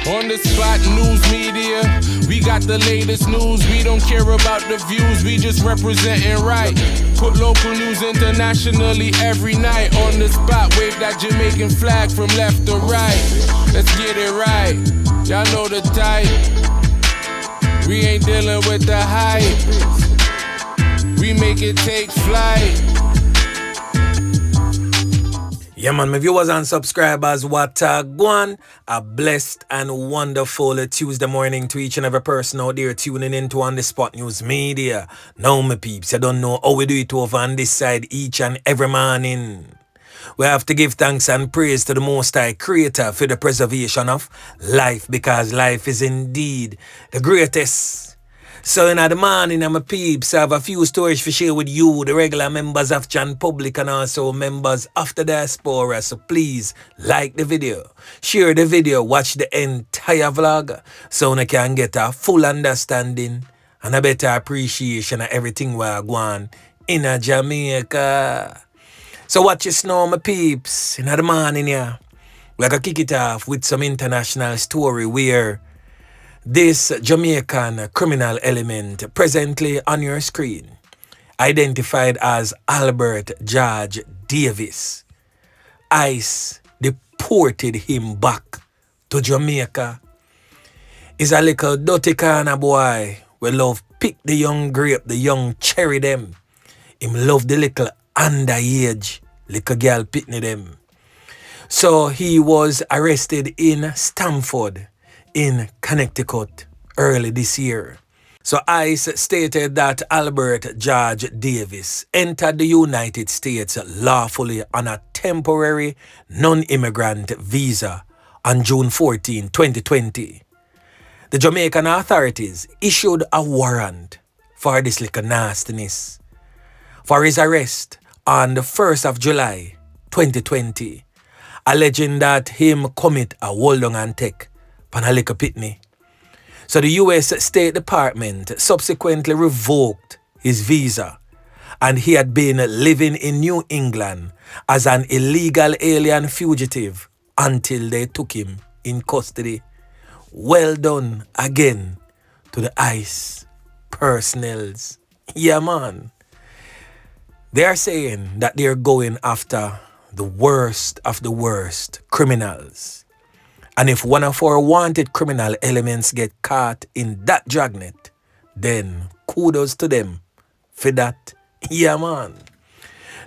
On the spot news media, we got the latest news. We don't care about the views, we just representing right. Put local news internationally every night. On the spot, wave that Jamaican flag from left to right. Let's get it right, y'all know the type. We ain't dealing with the hype, we make it take flight. Yeah, man, my viewers and subscribers, what gwan? A blessed and wonderful Tuesday morning to each and every person out there tuning into On The Spot News Media. Now, my peeps, you don't know how we do it over on this side each and every morning. We have to give thanks and praise to the Most High Creator for the preservation of life, because life is indeed the greatest. So in the morning, my peeps, I have a few stories to share with you, the regular members of Chan Public and also members of the diaspora. So please like the video, share the video, watch the entire vlog so you can get a full understanding and a better appreciation of everything we're going in Jamaica. So watch your snow, my peeps. In the morning, yeah, we're going to kick it off with some international story where this Jamaican criminal element presently on your screen, identified as Albert George Davis, ICE deported him back to Jamaica. Is a little dirty kind of boy we love pick the young grape, the young cherry them. Him love the little underage little girl pitney them. So he was arrested in Stamford in Connecticut early this year. So ICE stated that Albert George Davis entered the United States lawfully on a temporary non-immigrant visa on June 14, 2020. The Jamaican authorities issued a warrant for this little nastiness for his arrest on the 1st of July 2020, alleging that him commit a hold on and take Panalica Pitney. So the US State Department subsequently revoked his visa, and he had been living in New England as an illegal alien fugitive until they took him in custody. Well done again to the ICE personnels. Yeah, man. They are saying that they're going after the worst of the worst criminals. And if one of our wanted criminal elements get caught in that dragnet, then kudos to them for that. Yeah, man.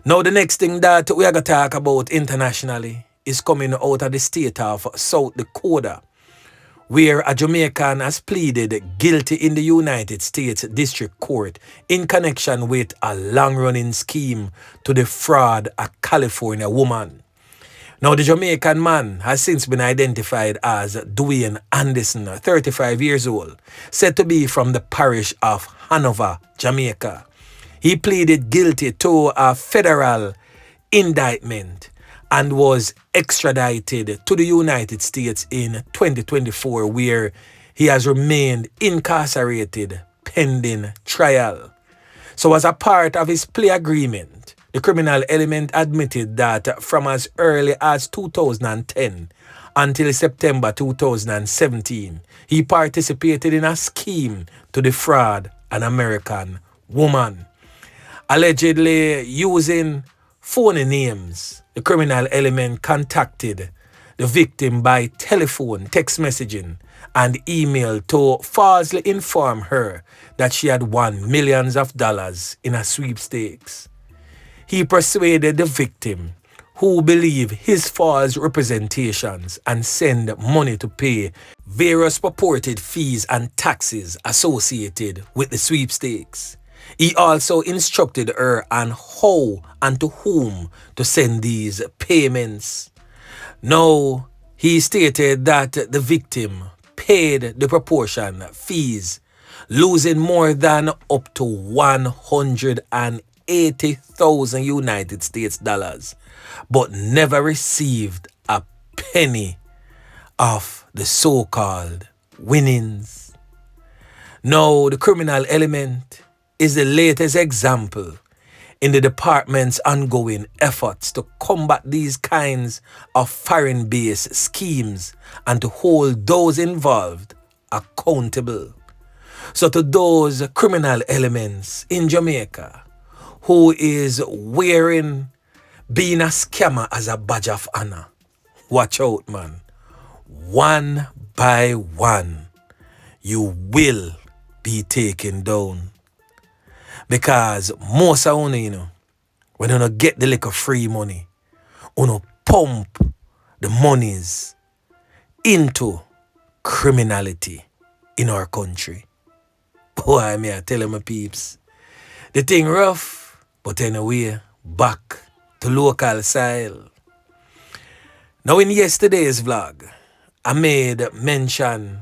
Now, the next thing that we are going to talk about internationally is coming out of the state of South Dakota, where a Jamaican has pleaded guilty in the United States District Court in connection with a long-running scheme to defraud a California woman. Now, the Jamaican man has since been identified as Dwayne Anderson, 35 years old, said to be from the parish of Hanover, Jamaica. He pleaded guilty to a federal indictment and was extradited to the United States in 2024, where he has remained incarcerated pending trial. So as a part of his plea agreement, the criminal element admitted that from as early as 2010 until September 2017, he participated in a scheme to defraud an American woman. Allegedly using phony names, the criminal element contacted the victim by telephone, text messaging, and email to falsely inform her that she had won millions of dollars in a sweepstakes. He persuaded the victim, who believed his false representations, and sent money to pay various purported fees and taxes associated with the sweepstakes. He also instructed her on how and to whom to send these payments. Now, he stated that the victim paid the proportion fees, losing more than up to 180,000 United States dollars, but never received a penny of the so-called winnings. Now, the criminal element is the latest example in the department's ongoing efforts to combat these kinds of foreign-based schemes and to hold those involved accountable. So to those criminal elements in Jamaica who is wearing being a scammer as a badge of honor, watch out, man. One by one, you will be taken down. Because most of you when you get the liquor free money, you pump the monies into criminality in our country. Boy, I tell you, my peeps, the thing rough, but anyway, back to local style. Now in yesterday's vlog, I made mention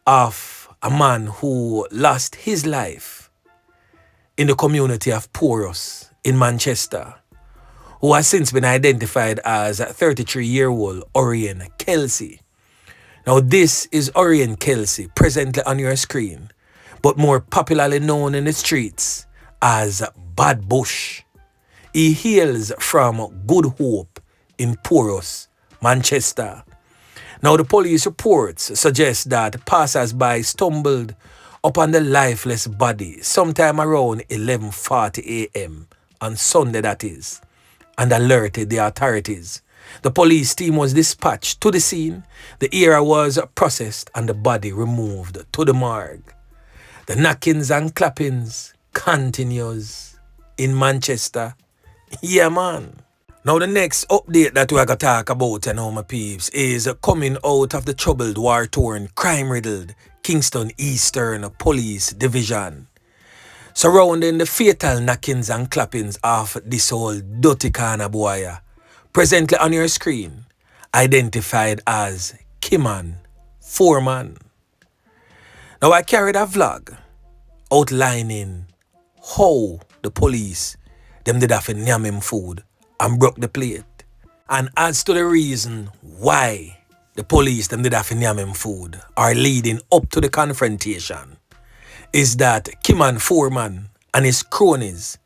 of a man who lost his life in the community of Porus in Manchester, who has since been identified as 33-year-old Orion Kelsey. Now this is Orion Kelsey, presently on your screen, but more popularly known in the streets as Bad Bush. He hails from Good Hope in Porus, Manchester. Now the police reports suggest that passers-by stumbled upon the lifeless body sometime around 11:40 a.m. on Sunday, that is, and alerted the authorities. The police team was dispatched to the scene, the area was processed and the body removed to the morgue. The knockings and clappings continues in Manchester. Yeah, man. Now the next update that we're going to talk about, my peeps, is coming out of the troubled, war-torn, crime-riddled Kingston Eastern Police Division. Surrounding the fatal knockings and clappings of this old dirty corner boy, presently on your screen, identified as Kiman, Foreman. Now I carried a vlog outlining how the police them did have to nyam him food and broke the plate. And as to the reason why the police them did have to nyam him food are leading up to the confrontation is that Kiman Foreman and his cronies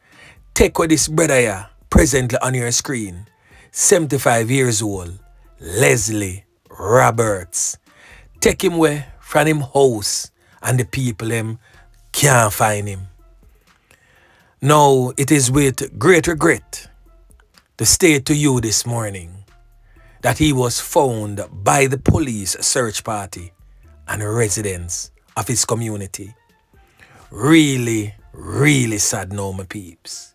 take with this brother here presently on your screen, 75 years old, Leslie Roberts. Take him away from him house and the people them can't find him. Now it is with great regret to state to you this morning that he was found by the police search party and residents of his community. Really, really sad now, my peeps.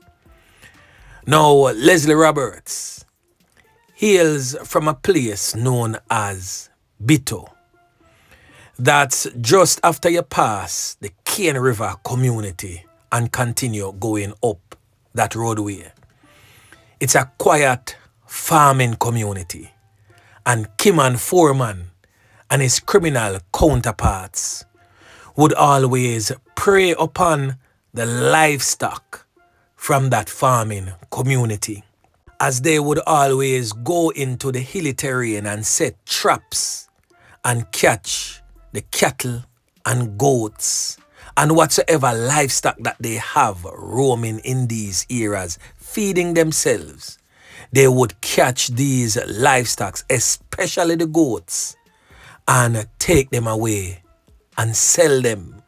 Now, Leslie Roberts hails from a place known as Bito. That's just after you pass the Cane River community and continue going up that roadway. It's a quiet farming community, and Kiman Foreman and his criminal counterparts would always prey upon the livestock from that farming community, as they would always go into the hilly terrain and set traps and catch the cattle and goats and whatsoever livestock that they have roaming in these areas, feeding themselves. They would catch these livestock, especially the goats, and take them away and sell them.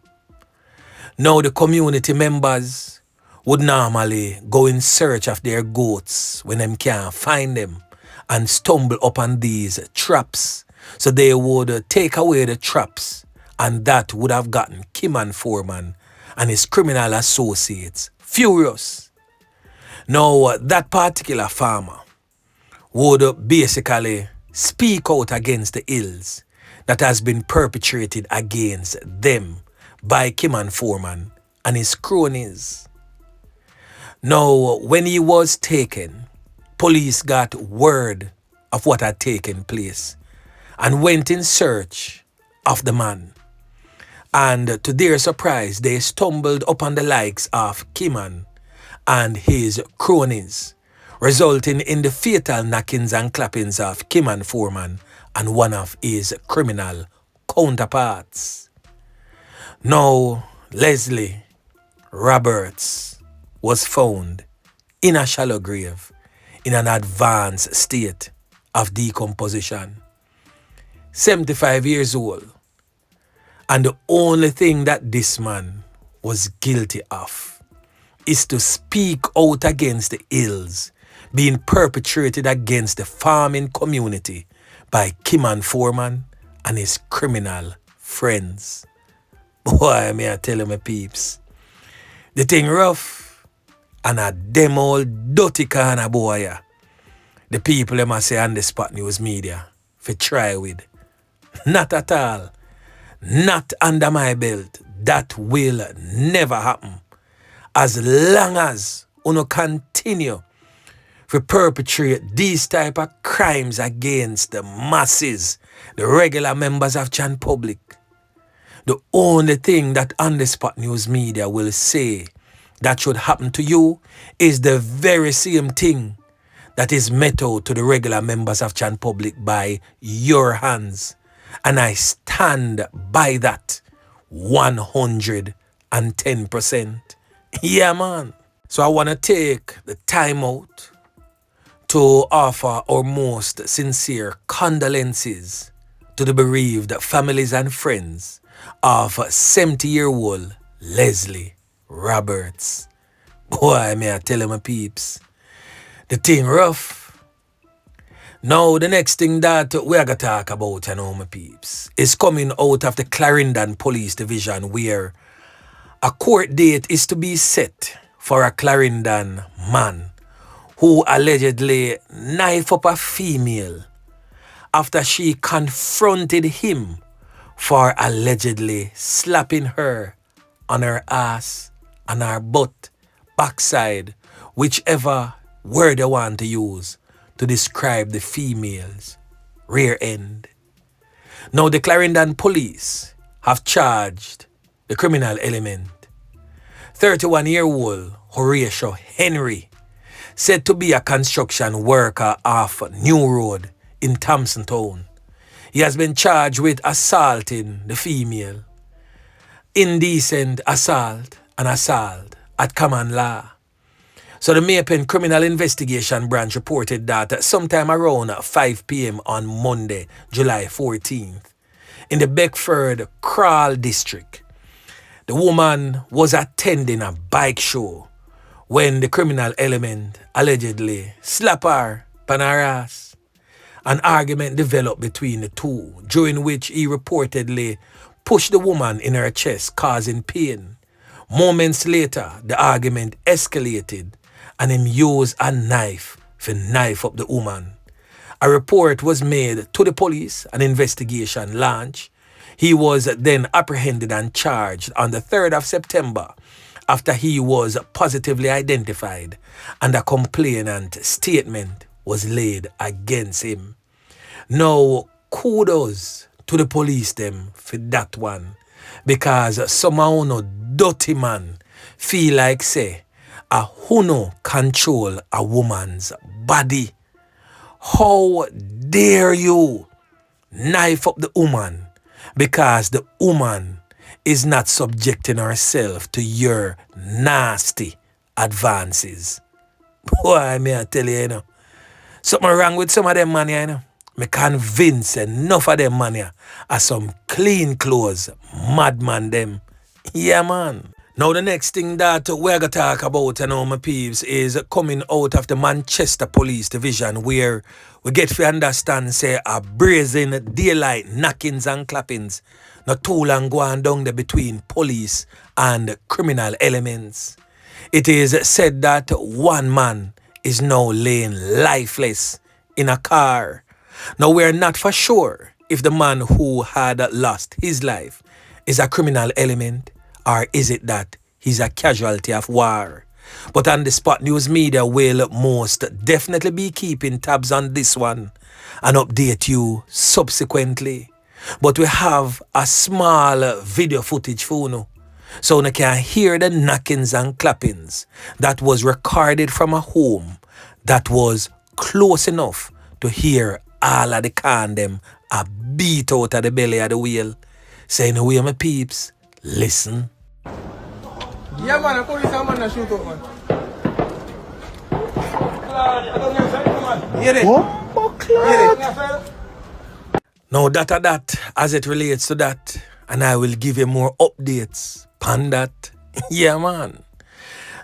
Now the community members would normally go in search of their goats when them can't find them and stumble upon these traps. So they would take away the traps, and that would have gotten Kiman Foreman and his criminal associates furious. Now that particular farmer would basically speak out against the ills that has been perpetrated against them by Kiman Foreman and his cronies. Now, when he was taken, police got word of what had taken place and went in search of the man. And to their surprise, they stumbled upon the likes of Kiman and his cronies, resulting in the fatal knockings and clappings of Kiman Foreman and one of his criminal counterparts. Now, Leslie Roberts was found in a shallow grave in an advanced state of decomposition. 75 years old. And the only thing that this man was guilty of is to speak out against the ills being perpetrated against the farming community by Kiman Foreman and his criminal friends. Boy, may I tell you, my peeps, the thing rough and a them old dirty kind of boy, yeah. The people them a say on the spot news media for try with. Not at all. Not under my belt. That will never happen. As long as uno continue to perpetrate these type of crimes against the masses, the regular members of Chan Public, the only thing that on the spot news media will say that should happen to you is the very same thing that is met out to the regular members of Chan Public by your hands. And I stand by that 110%. Yeah, man. So I want to take the time out to offer our most sincere condolences to the bereaved families and friends of 70-year-old Leslie Roberts. Boy, may I tell you, my peeps, the thing rough. Now, the next thing that we are going to talk about, my peeps, is coming out of the Clarendon Police Division, where a court date is to be set for a Clarendon man who allegedly knifed up a female after she confronted him for allegedly slapping her on her ass, on her butt, backside, whichever word they want to use to describe the female's rear end. Now the Clarendon police have charged the criminal element, 31-year-old Horatio Henry, said to be a construction worker off New Road in Thompson Town. He has been charged with assaulting the female, indecent assault and assault at common law. So the Maypen Criminal Investigation Branch reported that sometime around 5 p.m. on Monday, July 14th, in the Beckford Crawl district, the woman was attending a bike show when the criminal element allegedly slapped her on her ass. An argument developed between the two, during which he reportedly pushed the woman in her chest, causing pain. Moments later, the argument escalated and him used a knife to knife up the woman. A report was made to the police, an investigation launched. He was then apprehended and charged on the 3rd of September after he was positively identified and a complainant statement was laid against him. Now, kudos to the police them for that one, because somehow no dirty man feel like say a who control a woman's body. How dare you knife up the woman because the woman is not subjecting herself to your nasty advances? Boy, may I tell you, something wrong with some of them man, Me convinced enough of them man are some clean clothes, madman them. Yeah, man. Now the next thing that we're going to talk about, my peeps, is coming out of the Manchester Police Division, where we get to understand, say, a brazen daylight knockings and clappings not too long going down there between police and criminal elements. It is said that one man is now laying lifeless in a car. Now we're not for sure if the man who had lost his life is a criminal element, or is it that he's a casualty of war? But on the spot news media will most definitely be keeping tabs on this one and update you subsequently. But we have a small video footage for you, so you can hear the knockings and clappings that was recorded from a home that was close enough to hear all of the can them a beat out of the belly of the wheel. Saying away, my peeps, listen. Yeah, man, the police are man that shoot up, man. Now that as it relates to that, and I will give you more updates on that. Yeah, man.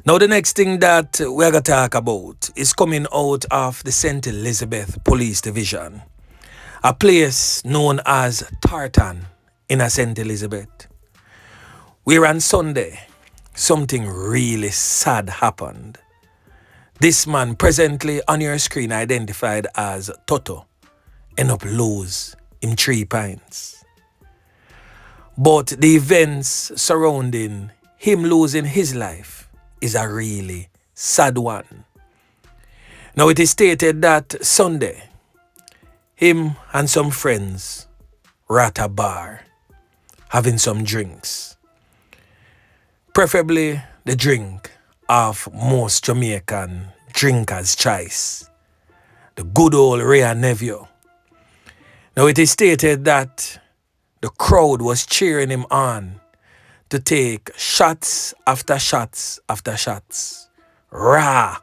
Now the next thing that we're going to talk about is coming out of the St. Elizabeth Police Division, a place known as Tartan in a St. Elizabeth. Where on Sunday, something really sad happened. This man, presently on your screen identified as Toto, end up lose him 3 pints. But the events surrounding him losing his life is a really sad one. Now it is stated that Sunday, him and some friends were at a bar having some drinks. Preferably the drink of most Jamaican drinkers' choice, the good old Rhea Neville. Now it is stated that the crowd was cheering him on to take shots after shots after shots. Rah!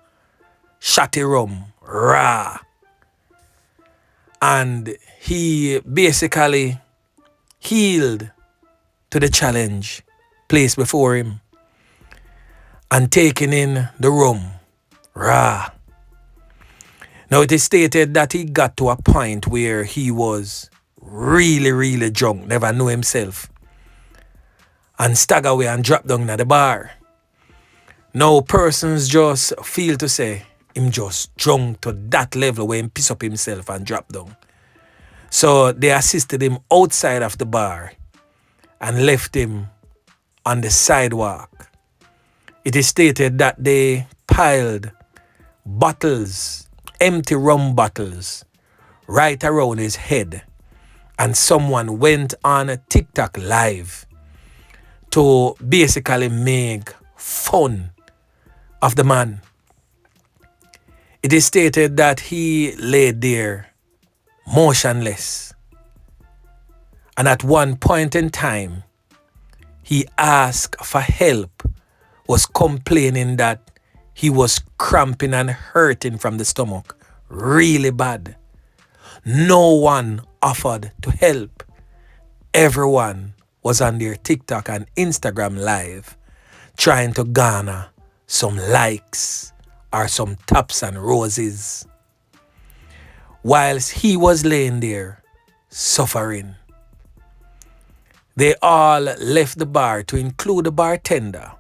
Shotty rum. Rah! And he basically healed to the challenge placed before him and taking in the rum. Rah! Now it is stated that he got to a point where he was really drunk, never knew himself, and stagger away and drop down at the bar. Now persons just feel to say him just drunk to that level where he piss up himself and drop down. So they assisted him outside of the bar and left him on the sidewalk. It is stated that they piled bottles, empty rum bottles, right around his head. And someone went on a TikTok live to basically make fun of the man. It is stated that he lay there motionless. And at one point in time, he asked for help, was complaining that he was cramping and hurting from the stomach really bad. No one offered to help. Everyone was on their TikTok and Instagram live trying to garner some likes or some taps and roses. Whilst he was laying there suffering, they all left the bar to include the bartender,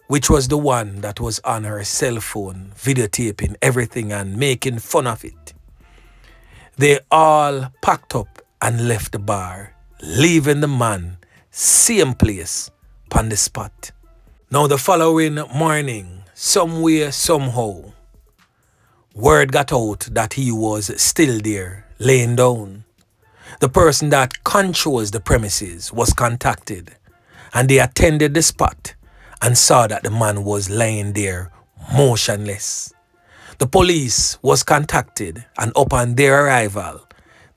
which was the one that was on her cell phone videotaping everything and making fun of it. They all packed up and left the bar, leaving the man same place on the spot. Now the following morning, somewhere, somehow, word got out that he was still there, laying down. The person that controls the premises was contacted, and they attended the spot and saw that the man was laying there motionless. The police was contacted, and upon their arrival,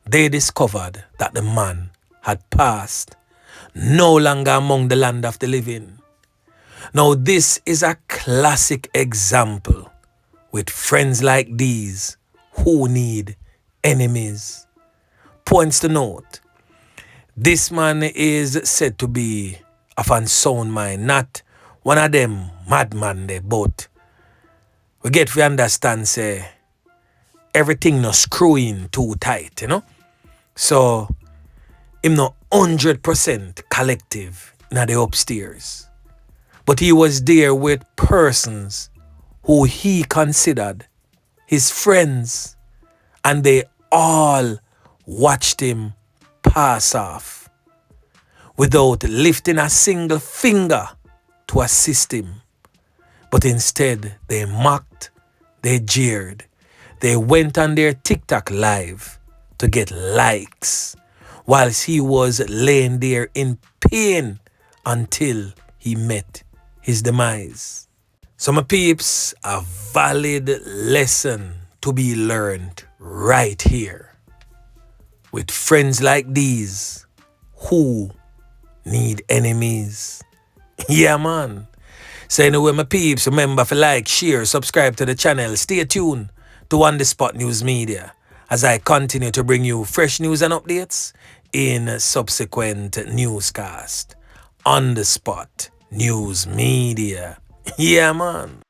they discovered that the man had passed, no longer among the land of the living. Now this is a classic example with friends like these who need enemies. Points to note, this man is said to be of unsound mind, not one of them madman there, but we get to understand, say, everything no screw in too tight, you know? So, him no 100% collective in the upstairs. But he was there with persons who he considered his friends, and they all watched him pass off without lifting a single finger to assist him. But instead, they mocked, they jeered, they went on their TikTok live to get likes, whilst he was laying there in pain until he met his demise. So my peeps, a valid lesson to be learned right here. With friends like these who need enemies. Yeah, man. So anyway, my peeps, remember to like, share, subscribe to the channel. Stay tuned to On The Spot News Media as I continue to bring you fresh news and updates in subsequent newscast. On The Spot News Media. Yeah, man.